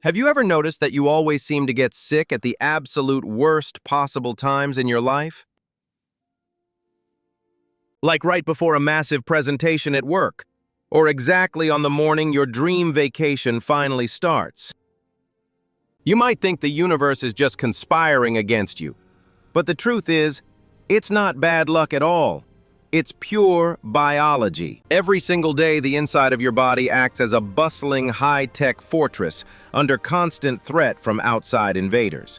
Have you ever noticed that you always seem to get sick at the absolute worst possible times in your life? Like right before a massive presentation at work, or exactly on the morning your dream vacation finally starts. You might think the universe is just conspiring against you, but the truth is, it's not bad luck at all. It's pure biology. Every single day, the inside of your body acts as a bustling, high-tech fortress under constant threat from outside invaders.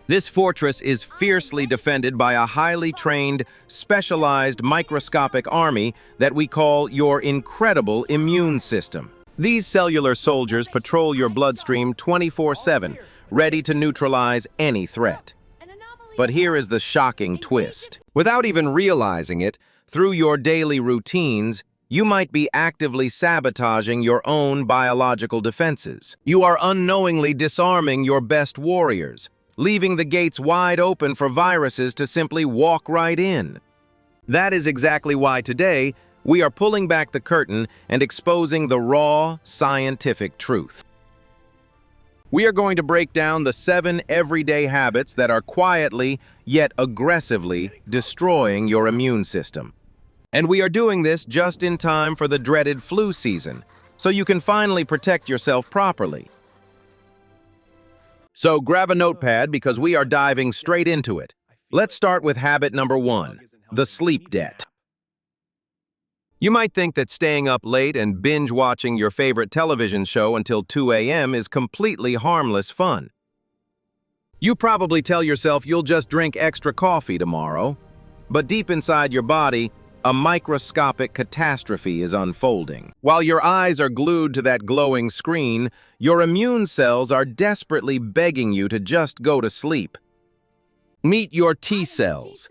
This fortress is fiercely defended by a highly trained, specialized microscopic army that we call your incredible immune system. These cellular soldiers patrol your bloodstream 24/7, ready to neutralize any threat. But here is the shocking twist. Without even realizing it, through your daily routines, you might be actively sabotaging your own biological defenses. You are unknowingly disarming your best warriors, leaving the gates wide open for viruses to simply walk right in. That is exactly why today, we are pulling back the curtain and exposing the raw, scientific truth. We are going to break down the 7 everyday habits that are quietly, yet aggressively, destroying your immune system. And we are doing this just in time for the dreaded flu season, so you can finally protect yourself properly. So grab a notepad because we are diving straight into it. Let's start with habit number 1, the sleep debt. You might think that staying up late and binge-watching your favorite television show until 2 a.m. is completely harmless fun. You probably tell yourself you'll just drink extra coffee tomorrow, but deep inside your body, a microscopic catastrophe is unfolding. While your eyes are glued to that glowing screen, your immune cells are desperately begging you to just go to sleep. Meet your T-cells.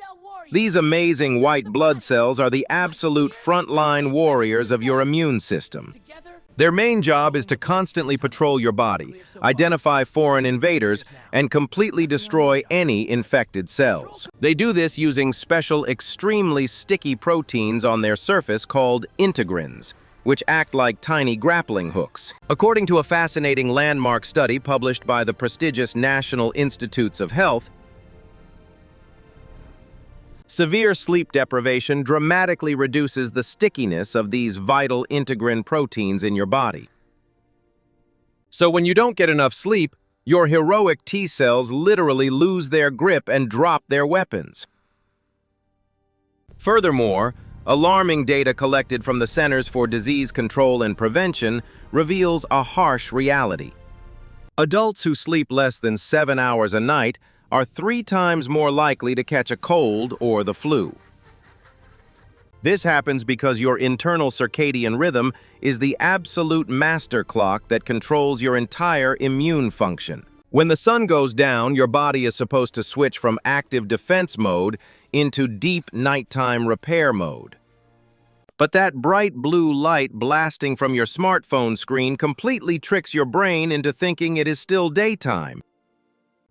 These amazing white blood cells are the absolute frontline warriors of your immune system. Their main job is to constantly patrol your body, identify foreign invaders, and completely destroy any infected cells. They do this using special, extremely sticky proteins on their surface called integrins, which act like tiny grappling hooks. According to a fascinating landmark study published by the prestigious National Institutes of Health, severe sleep deprivation dramatically reduces the stickiness of these vital integrin proteins in your body. So when you don't get enough sleep, your heroic T-cells literally lose their grip and drop their weapons. Furthermore, alarming data collected from the Centers for Disease Control and Prevention reveals a harsh reality. Adults who sleep less than 7 hours a night are 3 times more likely to catch a cold or the flu. This happens because your internal circadian rhythm is the absolute master clock that controls your entire immune function. When the sun goes down, your body is supposed to switch from active defense mode into deep nighttime repair mode. But that bright blue light blasting from your smartphone screen completely tricks your brain into thinking it is still daytime.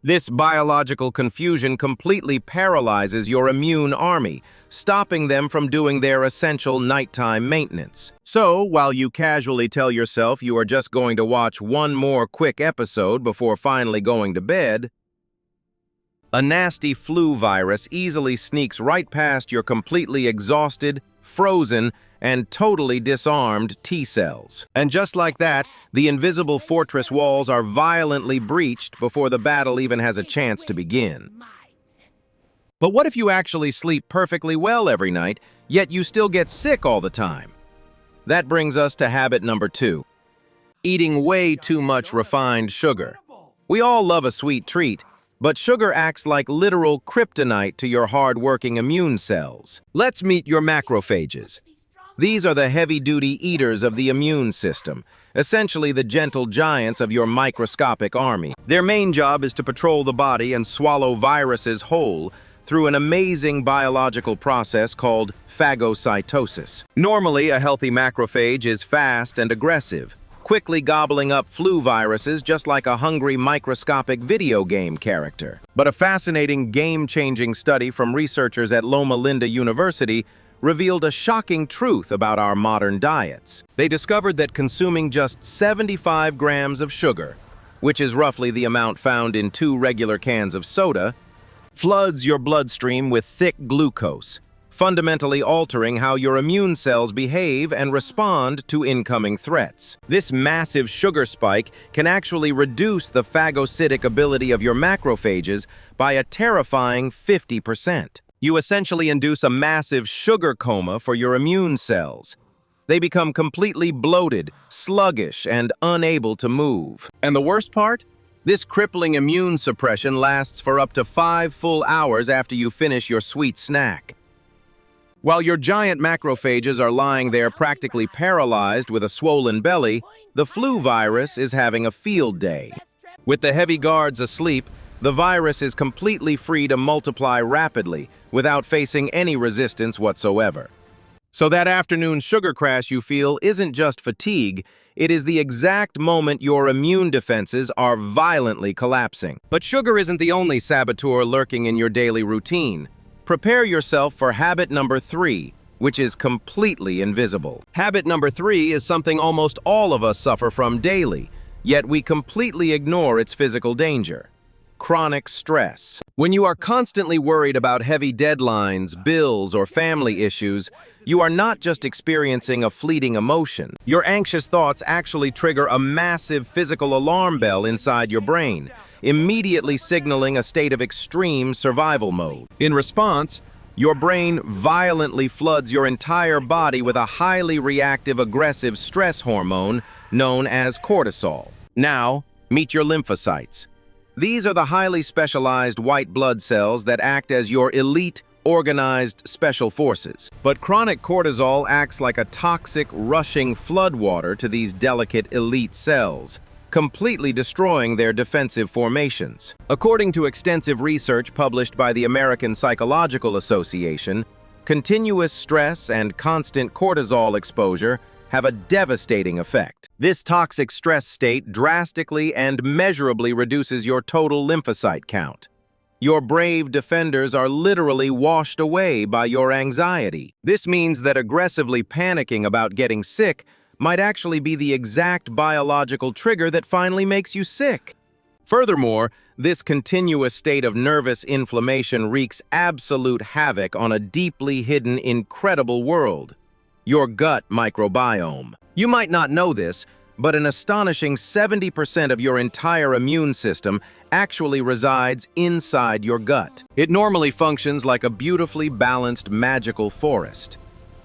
This biological confusion completely paralyzes your immune army, stopping them from doing their essential nighttime maintenance. So, while you casually tell yourself you are just going to watch one more quick episode before finally going to bed, a nasty flu virus easily sneaks right past your completely exhausted, frozen, and totally disarmed T-cells. And just like that, the invisible fortress walls are violently breached before the battle even has a chance to begin. But what if you actually sleep perfectly well every night, yet you still get sick all the time? That brings us to habit number 2, eating way too much refined sugar. We all love a sweet treat, but sugar acts like literal kryptonite to your hard-working immune cells. Let's meet your macrophages. These are the heavy-duty eaters of the immune system, essentially the gentle giants of your microscopic army. Their main job is to patrol the body and swallow viruses whole through an amazing biological process called phagocytosis. Normally, a healthy macrophage is fast and aggressive, quickly gobbling up flu viruses just like a hungry microscopic video game character. But a fascinating game-changing study from researchers at Loma Linda University revealed a shocking truth about our modern diets. They discovered that consuming just 75 grams of sugar, which is roughly the amount found in 2 regular cans of soda, floods your bloodstream with thick glucose, fundamentally altering how your immune cells behave and respond to incoming threats. This massive sugar spike can actually reduce the phagocytic ability of your macrophages by a terrifying 50%. You essentially induce a massive sugar coma for your immune cells. They become completely bloated, sluggish, and unable to move. And the worst part? This crippling immune suppression lasts for up to 5 full hours after you finish your sweet snack. While your giant macrophages are lying there practically paralyzed with a swollen belly, the flu virus is having a field day. With the heavy guards asleep, the virus is completely free to multiply rapidly without facing any resistance whatsoever. So that afternoon sugar crash you feel isn't just fatigue, it is the exact moment your immune defenses are violently collapsing. But sugar isn't the only saboteur lurking in your daily routine. Prepare yourself for habit number 3, which is completely invisible. Habit number 3 is something almost all of us suffer from daily, yet we completely ignore its physical danger. Chronic stress. When you are constantly worried about heavy deadlines, bills, or family issues, you are not just experiencing a fleeting emotion. Your anxious thoughts actually trigger a massive physical alarm bell inside your brain, immediately signaling a state of extreme survival mode. In response, your brain violently floods your entire body with a highly reactive aggressive stress hormone known as cortisol. Now, meet your lymphocytes. These are the highly specialized white blood cells that act as your elite, organized special forces. But chronic cortisol acts like a toxic, rushing floodwater to these delicate elite cells, completely destroying their defensive formations. According to extensive research published by the American Psychological Association, continuous stress and constant cortisol exposure have a devastating effect. This toxic stress state drastically and measurably reduces your total lymphocyte count. Your brave defenders are literally washed away by your anxiety. This means that aggressively panicking about getting sick might actually be the exact biological trigger that finally makes you sick. Furthermore, this continuous state of nervous inflammation wreaks absolute havoc on a deeply hidden, incredible world: your gut microbiome. You might not know this, but an astonishing 70% of your entire immune system actually resides inside your gut. It normally functions like a beautifully balanced magical forest.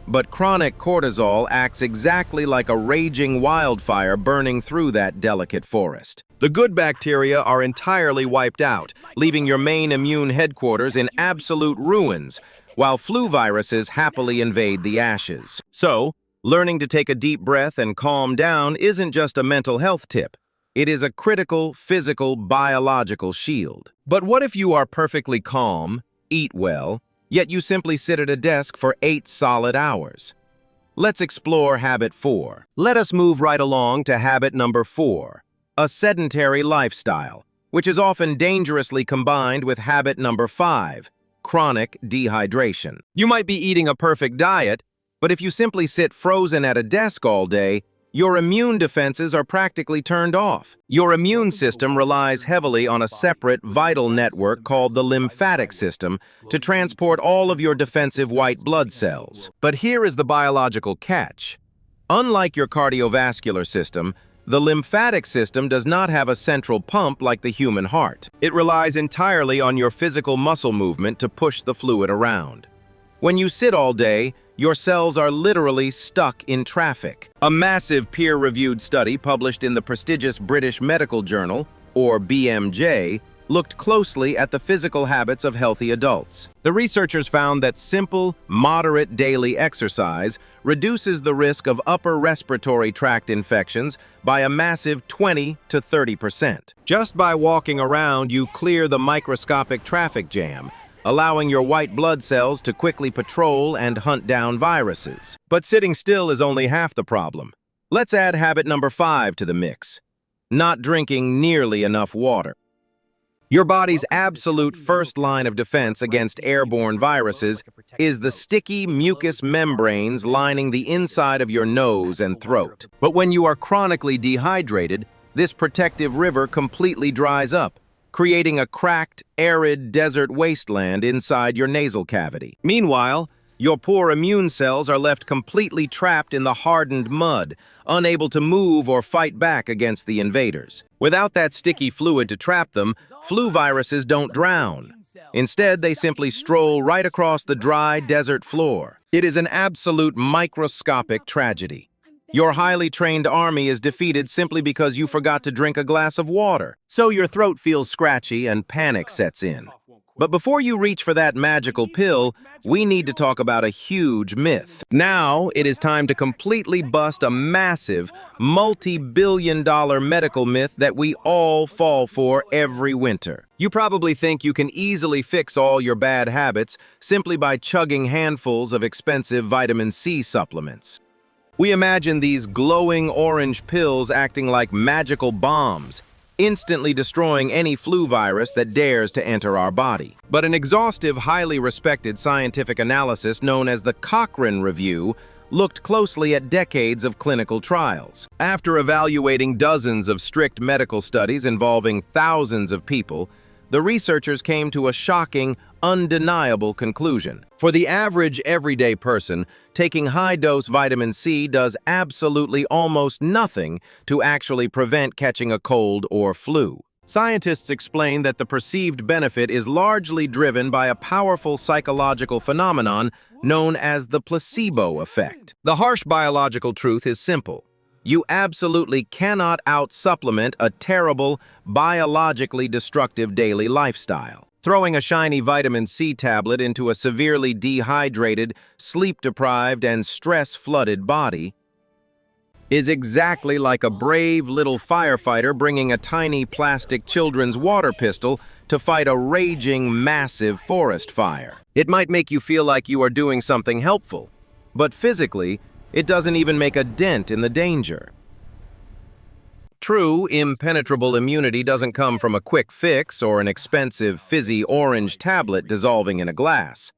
But chronic cortisol acts exactly like a raging wildfire burning through that delicate forest. The good bacteria are entirely wiped out, leaving your main immune headquarters in absolute ruins, while flu viruses happily invade the ashes. So, learning to take a deep breath and calm down isn't just a mental health tip. It is a critical, physical, biological shield. But what if you are perfectly calm, eat well, yet you simply sit at a desk for 8 solid hours? Let's explore habit 4. Let us move right along to habit number 4, a sedentary lifestyle, which is often dangerously combined with habit number 5, chronic dehydration. You might be eating a perfect diet, but if you simply sit frozen at a desk all day, your immune defenses are practically turned off. Your immune system relies heavily on a separate, vital network called the lymphatic system to transport all of your defensive white blood cells. But here is the biological catch. Unlike your cardiovascular system, the lymphatic system does not have a central pump like the human heart. It relies entirely on your physical muscle movement to push the fluid around. When you sit all day, your cells are literally stuck in traffic. A massive peer-reviewed study published in the prestigious British Medical Journal, or BMJ, looked closely at the physical habits of healthy adults. The researchers found that simple, moderate daily exercise reduces the risk of upper respiratory tract infections by a massive 20 to 30%. Just by walking around, you clear the microscopic traffic jam, allowing your white blood cells to quickly patrol and hunt down viruses. But sitting still is only half the problem. Let's add habit number 5 to the mix: not drinking nearly enough water. Your body's absolute first line of defense against airborne viruses is the sticky mucous membranes lining the inside of your nose and throat. But when you are chronically dehydrated, this protective river completely dries up, creating a cracked, arid desert wasteland inside your nasal cavity. Meanwhile, your poor immune cells are left completely trapped in the hardened mud, unable to move or fight back against the invaders. Without that sticky fluid to trap them, flu viruses don't drown. Instead, they simply stroll right across the dry desert floor. It is an absolute microscopic tragedy. Your highly trained army is defeated simply because you forgot to drink a glass of water. So your throat feels scratchy and panic sets in. But before you reach for that magical pill, we need to talk about a huge myth. Now, it is time to completely bust a massive, multi-billion-dollar medical myth that we all fall for every winter. You probably think you can easily fix all your bad habits simply by chugging handfuls of expensive vitamin C supplements. We imagine these glowing orange pills acting like magical bombs, instantly destroying any flu virus that dares to enter our body. But an exhaustive, highly respected scientific analysis known as the Cochrane Review looked closely at decades of clinical trials. After evaluating dozens of strict medical studies involving thousands of people, the researchers came to a shocking, undeniable conclusion. For the average everyday person, taking high-dose vitamin C does absolutely almost nothing to actually prevent catching a cold or flu. Scientists explain that the perceived benefit is largely driven by a powerful psychological phenomenon known as the placebo effect. The harsh biological truth is simple. You absolutely cannot out-supplement a terrible, biologically destructive daily lifestyle. Throwing a shiny vitamin C tablet into a severely dehydrated, sleep-deprived, and stress-flooded body is exactly like a brave little firefighter bringing a tiny plastic children's water pistol to fight a raging, massive forest fire. It might make you feel like you are doing something helpful, but physically, it doesn't even make a dent in the danger. True, impenetrable immunity doesn't come from a quick fix or an expensive fizzy orange tablet dissolving in a glass.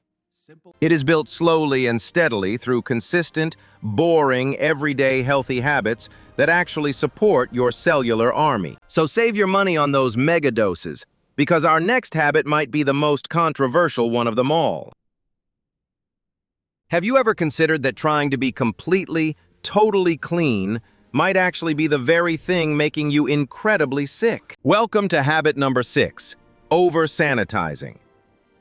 It is built slowly and steadily through consistent, boring, everyday healthy habits that actually support your cellular army. So save your money on those mega doses, because our next habit might be the most controversial one of them all. Have you ever considered that trying to be completely, totally clean might actually be the very thing making you incredibly sick? Welcome to habit number 6, over-sanitizing.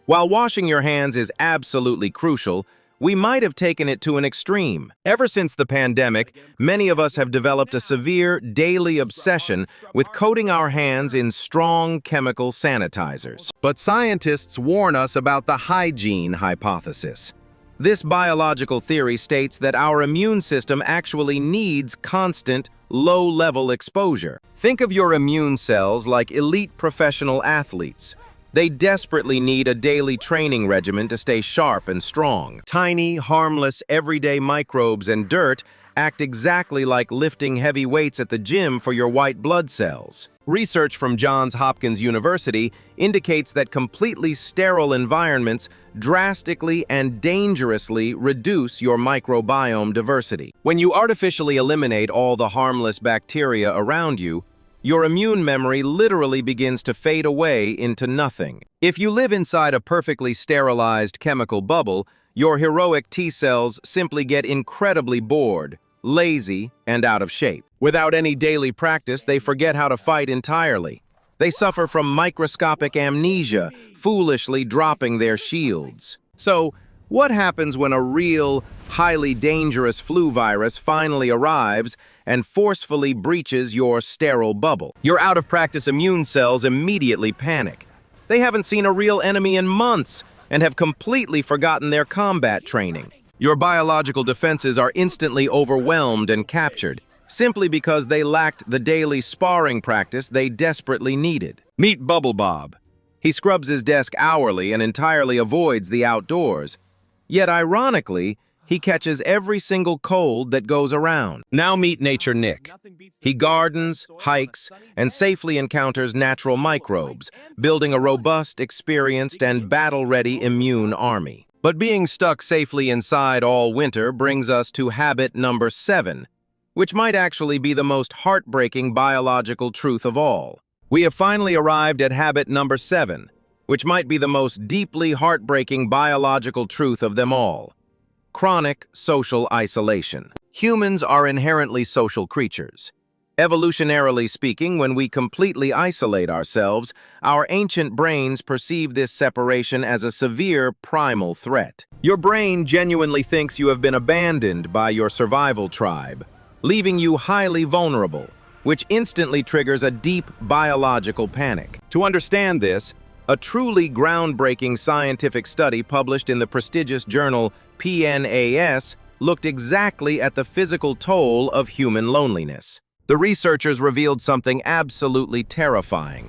While washing your hands is absolutely crucial, we might have taken it to an extreme. Ever since the pandemic, many of us have developed a severe daily obsession with coating our hands in strong chemical sanitizers. But scientists warn us about the hygiene hypothesis. This biological theory states that our immune system actually needs constant, low-level exposure. Think of your immune cells like elite professional athletes. They desperately need a daily training regimen to stay sharp and strong. Tiny, harmless, everyday microbes and dirt act exactly like lifting heavy weights at the gym for your white blood cells. Research from Johns Hopkins University indicates that completely sterile environments drastically and dangerously reduce your microbiome diversity. When you artificially eliminate all the harmless bacteria around you, your immune memory literally begins to fade away into nothing. If you live inside a perfectly sterilized chemical bubble, your heroic T-cells simply get incredibly bored, lazy, and out of shape. Without any daily practice, they forget how to fight entirely. They suffer from microscopic amnesia, foolishly dropping their shields. So, what happens when a real, highly dangerous flu virus finally arrives and forcefully breaches your sterile bubble? Your out-of-practice immune cells immediately panic. They haven't seen a real enemy in months and have completely forgotten their combat training. Your biological defenses are instantly overwhelmed and captured, simply because they lacked the daily sparring practice they desperately needed. Meet Bubble Bob. He scrubs his desk hourly and entirely avoids the outdoors. Yet ironically, he catches every single cold that goes around. Now meet Nature Nick. He gardens, hikes, and safely encounters natural microbes, building a robust, experienced, and battle-ready immune army. But being stuck safely inside all winter brings us to habit number 7, which might actually be the most heartbreaking biological truth of all. We have finally arrived at habit number 7, which might be the most deeply heartbreaking biological truth of them all: chronic social isolation. Humans are inherently social creatures. Evolutionarily speaking, when we completely isolate ourselves, our ancient brains perceive this separation as a severe primal threat. Your brain genuinely thinks you have been abandoned by your survival tribe, leaving you highly vulnerable, which instantly triggers a deep biological panic. To understand this, a truly groundbreaking scientific study published in the prestigious journal PNAS looked exactly at the physical toll of human loneliness. The researchers revealed something absolutely terrifying.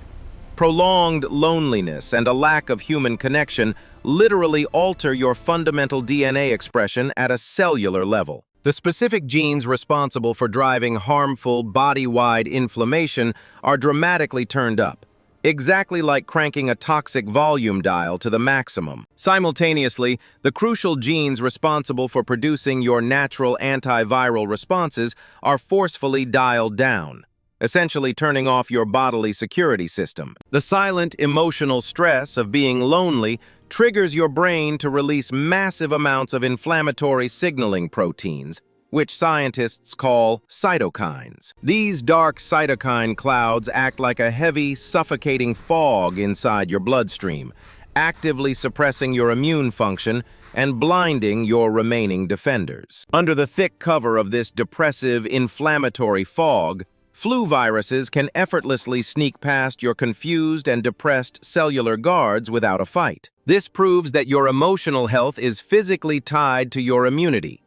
Prolonged loneliness and a lack of human connection literally alter your fundamental DNA expression at a cellular level. The specific genes responsible for driving harmful body-wide inflammation are dramatically turned up, exactly like cranking a toxic volume dial to the maximum. Simultaneously, the crucial genes responsible for producing your natural antiviral responses are forcefully dialed down, essentially turning off your bodily security system. The silent emotional stress of being lonely triggers your brain to release massive amounts of inflammatory signaling proteins, which scientists call cytokines. These dark cytokine clouds act like a heavy, suffocating fog inside your bloodstream, actively suppressing your immune function and blinding your remaining defenders. Under the thick cover of this depressive, inflammatory fog, flu viruses can effortlessly sneak past your confused and depressed cellular guards without a fight. This proves that your emotional health is physically tied to your immunity.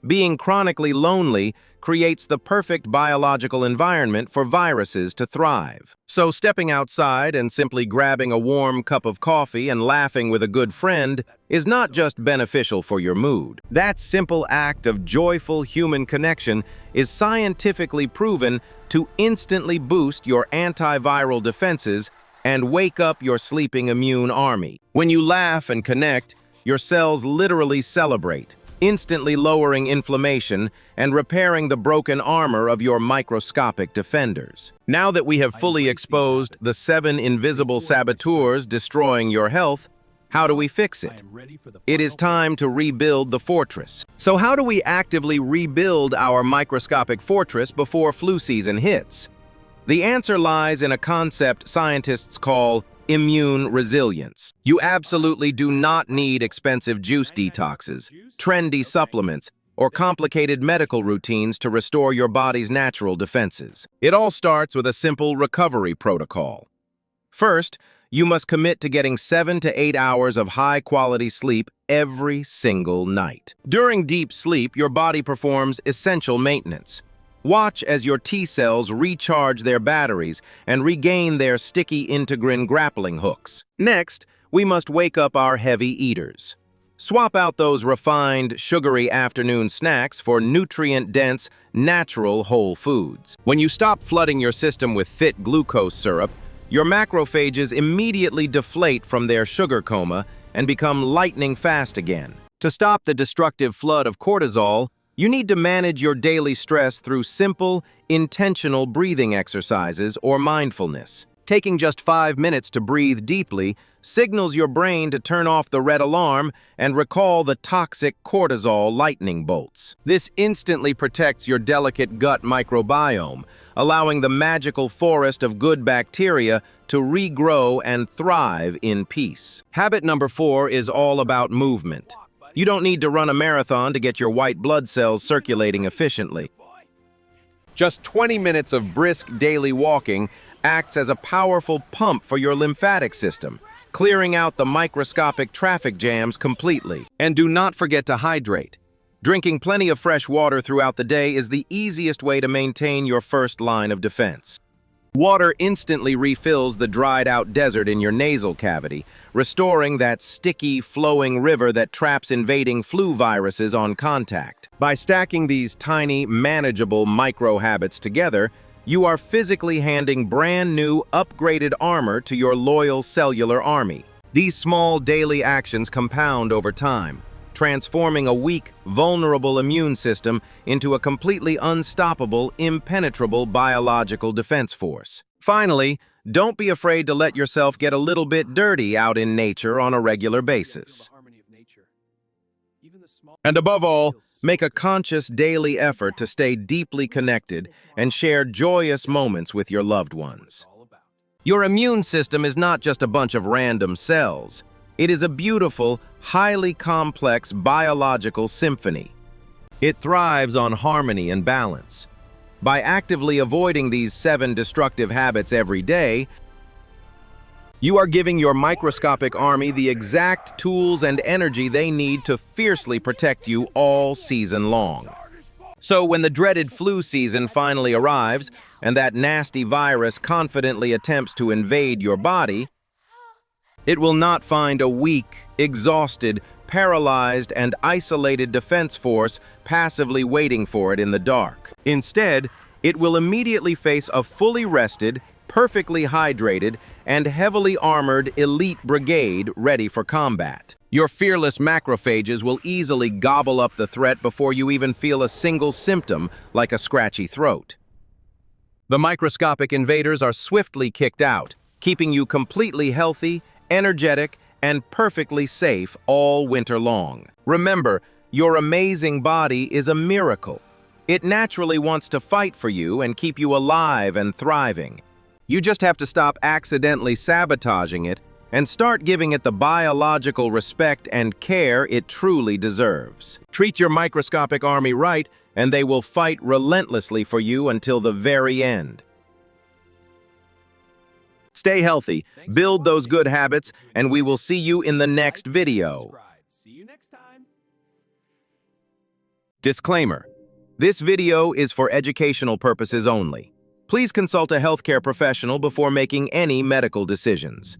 Being chronically lonely creates the perfect biological environment for viruses to thrive. So stepping outside and simply grabbing a warm cup of coffee and laughing with a good friend is not just beneficial for your mood. That simple act of joyful human connection is scientifically proven to instantly boost your antiviral defenses and wake up your sleeping immune army. When you laugh and connect, your cells literally celebrate, instantly lowering inflammation and repairing the broken armor of your microscopic defenders. Now that we have fully exposed the 7 invisible saboteurs destroying your health, how do we fix it? It is time to rebuild the fortress. So how do we actively rebuild our microscopic fortress before flu season hits? The answer lies in a concept scientists call immune resilience. You absolutely do not need expensive juice detoxes, trendy supplements, or complicated medical routines to restore your body's natural defenses. It all starts with a simple recovery protocol. First, you must commit to getting 7 to 8 hours of high-quality sleep every single night. During deep sleep, your body performs essential maintenance. Watch as your T-cells recharge their batteries and regain their sticky integrin grappling hooks. Next, we must wake up our heavy eaters. Swap out those refined, sugary afternoon snacks for nutrient-dense, natural whole foods. When you stop flooding your system with fit glucose syrup, your macrophages immediately deflate from their sugar coma and become lightning fast again. To stop the destructive flood of cortisol, you need to manage your daily stress through simple, intentional breathing exercises or mindfulness. Taking just 5 minutes to breathe deeply signals your brain to turn off the red alarm and recall the toxic cortisol lightning bolts. This instantly protects your delicate gut microbiome, allowing the magical forest of good bacteria to regrow and thrive in peace. Habit number 4 is all about movement. You don't need to run a marathon to get your white blood cells circulating efficiently. Just 20 minutes of brisk daily walking acts as a powerful pump for your lymphatic system, clearing out the microscopic traffic jams completely. And do not forget to hydrate. Drinking plenty of fresh water throughout the day is the easiest way to maintain your first line of defense. Water instantly refills the dried-out desert in your nasal cavity, restoring that sticky, flowing river that traps invading flu viruses on contact. By stacking these tiny, manageable micro-habits together, you are physically handing brand new, upgraded armor to your loyal cellular army. These small daily actions compound over time, transforming a weak, vulnerable immune system into a completely unstoppable, impenetrable biological defense force. Finally, don't be afraid to let yourself get a little bit dirty out in nature on a regular basis. And above all, make a conscious daily effort to stay deeply connected and share joyous moments with your loved ones. Your immune system is not just a bunch of random cells. It is a beautiful, highly complex biological symphony. It thrives on harmony and balance. By actively avoiding these 7 destructive habits every day, you are giving your microscopic army the exact tools and energy they need to fiercely protect you all season long. So when the dreaded flu season finally arrives and that nasty virus confidently attempts to invade your body, it will not find a weak, exhausted, paralyzed, and isolated defense force passively waiting for it in the dark. Instead, it will immediately face a fully rested, perfectly hydrated, and heavily armored elite brigade ready for combat. Your fearless macrophages will easily gobble up the threat before you even feel a single symptom, like a scratchy throat. The microscopic invaders are swiftly kicked out, keeping you completely healthy, energetic, and perfectly safe all winter long. Remember, your amazing body is a miracle. It naturally wants to fight for you and keep you alive and thriving. You just have to stop accidentally sabotaging it and start giving it the biological respect and care it truly deserves. Treat your microscopic army right, and they will fight relentlessly for you until the very end. Stay healthy, build those good habits, and we will see you in the next video. See you next time. Disclaimer: this video is for educational purposes only. Please consult a healthcare professional before making any medical decisions.